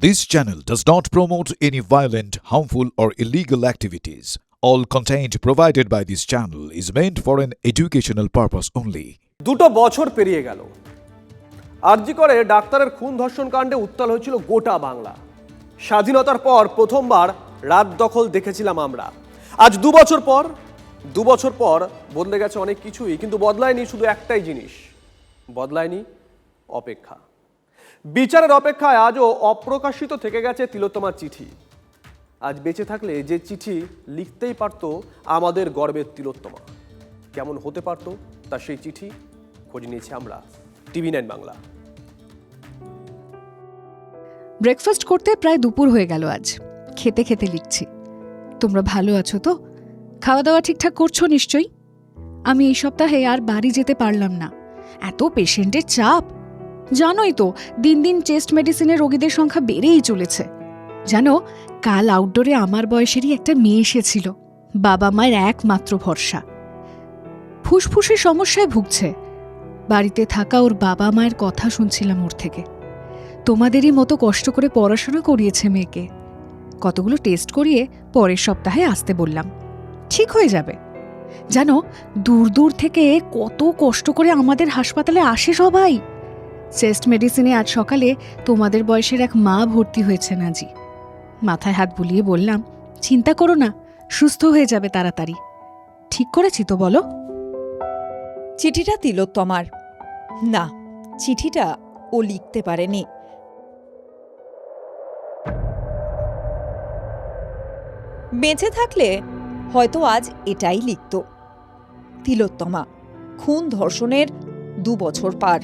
This channel does not promote any violent, harmful, or illegal activities. All content provided by this channel is meant for an educational purpose only. দুটো বছর পেরিয়ে গেল। আরজি করে ডাক্তারের খুন ধর্ষণ কাণ্ডে উত্তাল হয়েছিল গোটা বাংলা। স্বাধীনতার পর প্রথমবার রাত দখল দেখেছিলাম আমরা। আজ দু বছর পর বদলে গেছে অনেক কিছুই, কিন্তু বদলায়নি শুধু একটাই জিনিস, বদলায়নি অপেক্ষা। বিচারের অপেক্ষায় আজও অপ্রকাশিত থেকে গেছে তিলোত্তমার চিঠি। আজ বেঁচে থাকলে যে চিঠি লিখতেই পারত আমাদের গর্বের তিলোত্তমা, কেমন হতে পারত তা সেই চিঠি খোঁজ নিয়েছি আমরা TV9 বাংলা। ব্রেকফাস্ট করতে প্রায় দুপুর হয়ে গেল। আজ খেতে খেতে লিখছি, তোমরা ভালো আছো তো? খাওয়া দাওয়া ঠিকঠাক করছো নিশ্চয়ই? আমি এই সপ্তাহে আর বাড়ি যেতে পারলাম না, এত পেশেন্টের চাপ। জানোই তো দিন দিন চেস্ট মেডিসিনের রোগীদের সংখ্যা বেড়েই চলেছে। জানো, কাল আউটডোরে আমার বয়সেরই একটা মেয়ে এসেছিল, বাবা মায়ের একমাত্র ভরসা। ফুসফুসের সমস্যায় ভুগছে। বাড়িতে থাকা ওর বাবা মায়ের কথা শুনছিলাম ওর থেকে। তোমাদেরই মতো কষ্ট করে পড়াশোনা করিয়েছে মেয়েকে। কতগুলো টেস্ট করিয়ে পরের সপ্তাহে আসতে বললাম, ঠিক হয়ে যাবে। জানো, দূর দূর থেকে কত কষ্ট করে আমাদের হাসপাতালে আসে সবাই। চেস্ট মেডিসিনে আজ সকালে তোমাদের বয়সের এক মা ভর্তি হয়েছেন আজই। মাথায় হাত বুলিয়ে বললাম, চিন্তা করো না, সুস্থ হয়ে যাবে তাড়াতাড়ি। ঠিক করেছি তো বলো? চিঠিটা তিলোত্তমার না, চিঠিটা ও লিখতে পারেনি। বেঁচে থাকলে হয়তো আজ এটাই লিখত। তিলোত্তমা, খুন ধর্ষণের 2 বছর পার।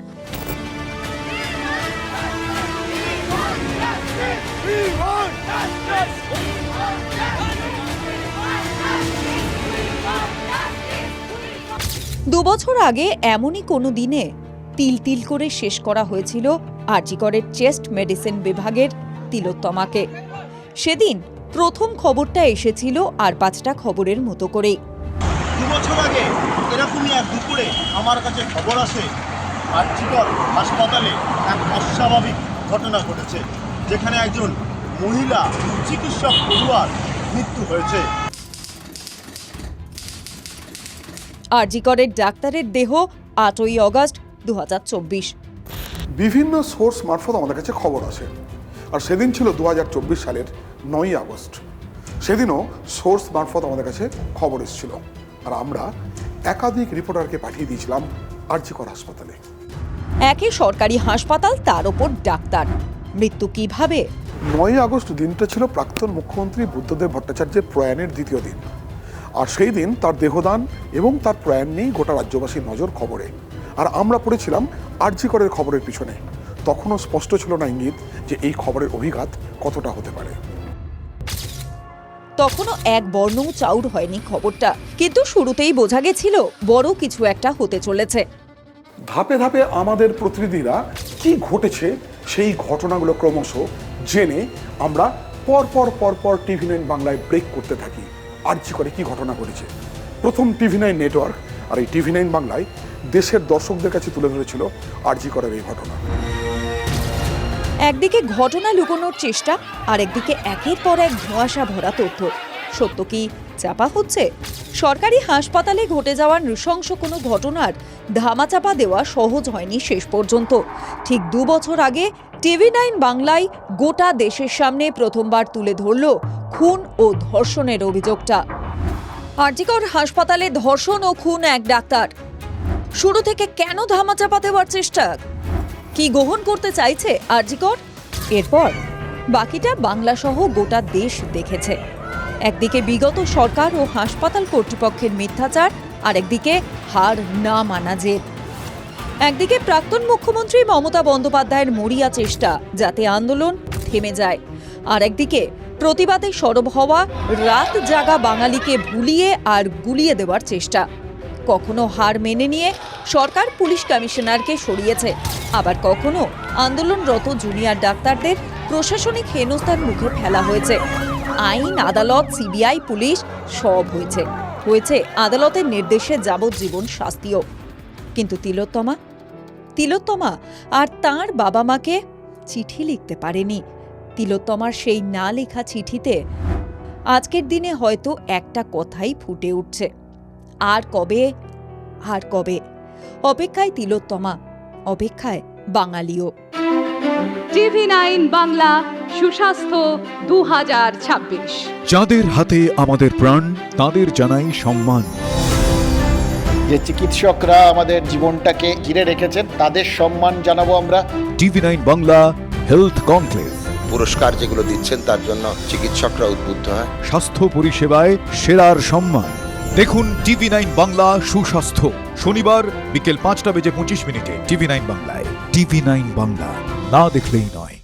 দু বছর আগে এমনই কোনো দিনে তিল তিল করে শেষ করা হয়েছিল আরজি করের চেস্ট মেডিসিন বিভাগের তিলোত্তমাকে। সেদিন প্রথম খবরটা এসেছিল আর 5টা খবরের মতো করেই। 2 বছর আগে এরকমই এক দুপুরে আমার কাছে খবর আসে আরজি কর হাসপাতালে এক অস্বাভাবিক ঘটনা ঘটেছে, যেখানে একজন মহিলা চিকিৎসক পড়ুয়ার মৃত্যু হয়েছে। আরজি করের ডাক্তারের দেহ 8ই আগস্ট 2024। বিভিন্ন সোর্স মারফত আমাদের কাছে খবর আসে, আর সেদিন ছিল 2024 সালের 9ই আগস্ট। সেদিনও সোর্স মারফত আমাদের কাছে খবর এসেছিল, আর আমরা একাধিক রিপোর্টারকে পাঠিয়ে দিয়েছিলাম আরজি কর হাসপাতালে। একই সরকারি হাসপাতাল, তার ওপর ডাক্তার। মৃত্যু কিভাবে? 9ই আগস্ট দিনটা ছিল প্রাক্তন মুখ্যমন্ত্রী বুদ্ধদেব ভট্টাচার্যের প্রয়াণের দ্বিতীয় দিন, আর সেই দিন তার দেহদান এবং তার প্রয়াণ নিয়েই গোটা রাজ্যবাসীর নজর খবরে। আর আমরা পড়েছিলাম আরজি করের খবরের পিছনে। তখনও স্পষ্ট ছিল না ইঙ্গিত যে এই খবরের অভিঘাত কতটা হতে পারে। তখনও এক বর্ণও চাউর হয়নি খবরটা, কিন্তু শুরুতেই বোঝা গেছিল বড় কিছু একটা হতে চলেছে। ধাপে ধাপে আমাদের প্রতিনিধিরা কি ঘটেছে সেই ঘটনাগুলো ক্রমশ জেনে আমরা পর TV9 বাংলায় ব্রেক করতে থাকি। আরজি করে কি ঘটনা ঘটেছে। প্রথম TV9 নেটওয়ার্ক আর এই TV9 বাংলায় দেশের দর্শকদের কাছে তুলে ধরেছিল আরজি করের এই ঘটনা। একদিকে ঘটনা লুকোনোর চেষ্টা, আর একদিকে একের পর এক ধোঁয়াশা ভরা তথ্য। সত্য কি চাপা হচ্ছে? সরকারি হাসপাতালে ঘটে যাওয়া নৃশংস কোনো ঘটনার ধামাচাপা দেওয়া সহজ হয়নি শেষ পর্যন্ত। ঠিক 2 বছর আগে TV9 বাংলায় গোটা দেশের সামনে প্রথমবার তুলে ধরল খুন ও ধর্ষণের অভিযোগটা। আরজি কর হাসপাতালে ধর্ষণ ও খুন এক ডাক্তার। শুরু থেকে কেন ধামাচাপা দেওয়ার চেষ্টা? কি গ্রহণ করতে চাইছে আরজি কর? এরপর বাকিটা বাংলা সহ গোটা দেশ দেখেছে। একদিকে বিগত সরকার ও হাসপাতাল কর্তৃপক্ষের মিথ্যাচার, আর একদিকে হার না মানা জেদ। একদিকে প্রাক্তন মুখ্যমন্ত্রী মমতা বন্দ্যোপাধ্যায়ের মরিয়া চেষ্টা যাতে আন্দোলন থেমে যায়, আর একদিকে প্রতিবাদে সরব হওয়া রাত জাগা বাঙালিকে ভুলিয়ে আর গুলিয়ে দেওয়ার চেষ্টা। কখনো হার মেনে নিয়ে সরকার পুলিশ কমিশনারকে সরিয়েছে, আবার কখনো আন্দোলনরত জুনিয়র ডাক্তারদের প্রশাসনিক হেনস্থার মুখে ফেলা হয়েছে। আইন, আদালত, সিবিআই, পুলিশ সব হয়েছে আদালতের নির্দেশে যাবজ্জীবন শাস্তিও। কিন্তু তিলোত্তমা আর তাঁর বাবা মাকে চিঠি লিখতে পারেনি। তিলোত্তমার সেই না লেখা চিঠিতে আজকের দিনে হয়তো একটা কথাই ফুটে উঠছে, আর কবে, আর কবে। অপেক্ষায় তিলোত্তমা, অপেক্ষায় বাঙালিও। TV9 বাংলা সুস্বাস্থ্য 2026। যাদের হাতে আমাদের প্রাণ, তাদের জানাই সম্মান। যে চিকিৎসকরা আমাদের জীবনটাকে ঘিরে রেখেছেন তাদের সম্মান জানাবো আমরা। TV9 বাংলা হেলথ কনক্লেভ, পুরস্কার যেগুলো দিচ্ছেন তার জন্য চিকিৎসকরা উদ্বুদ্ধ হয়। স্বাস্থ্য পরিষেবায় সেরার সম্মান। দেখুন TV9 বাংলা সুস্বাস্থ্য, শনিবার বিকেল 5:25 TV9 বাংলায়। TV9 বাংলা, না দেখলেই নয়।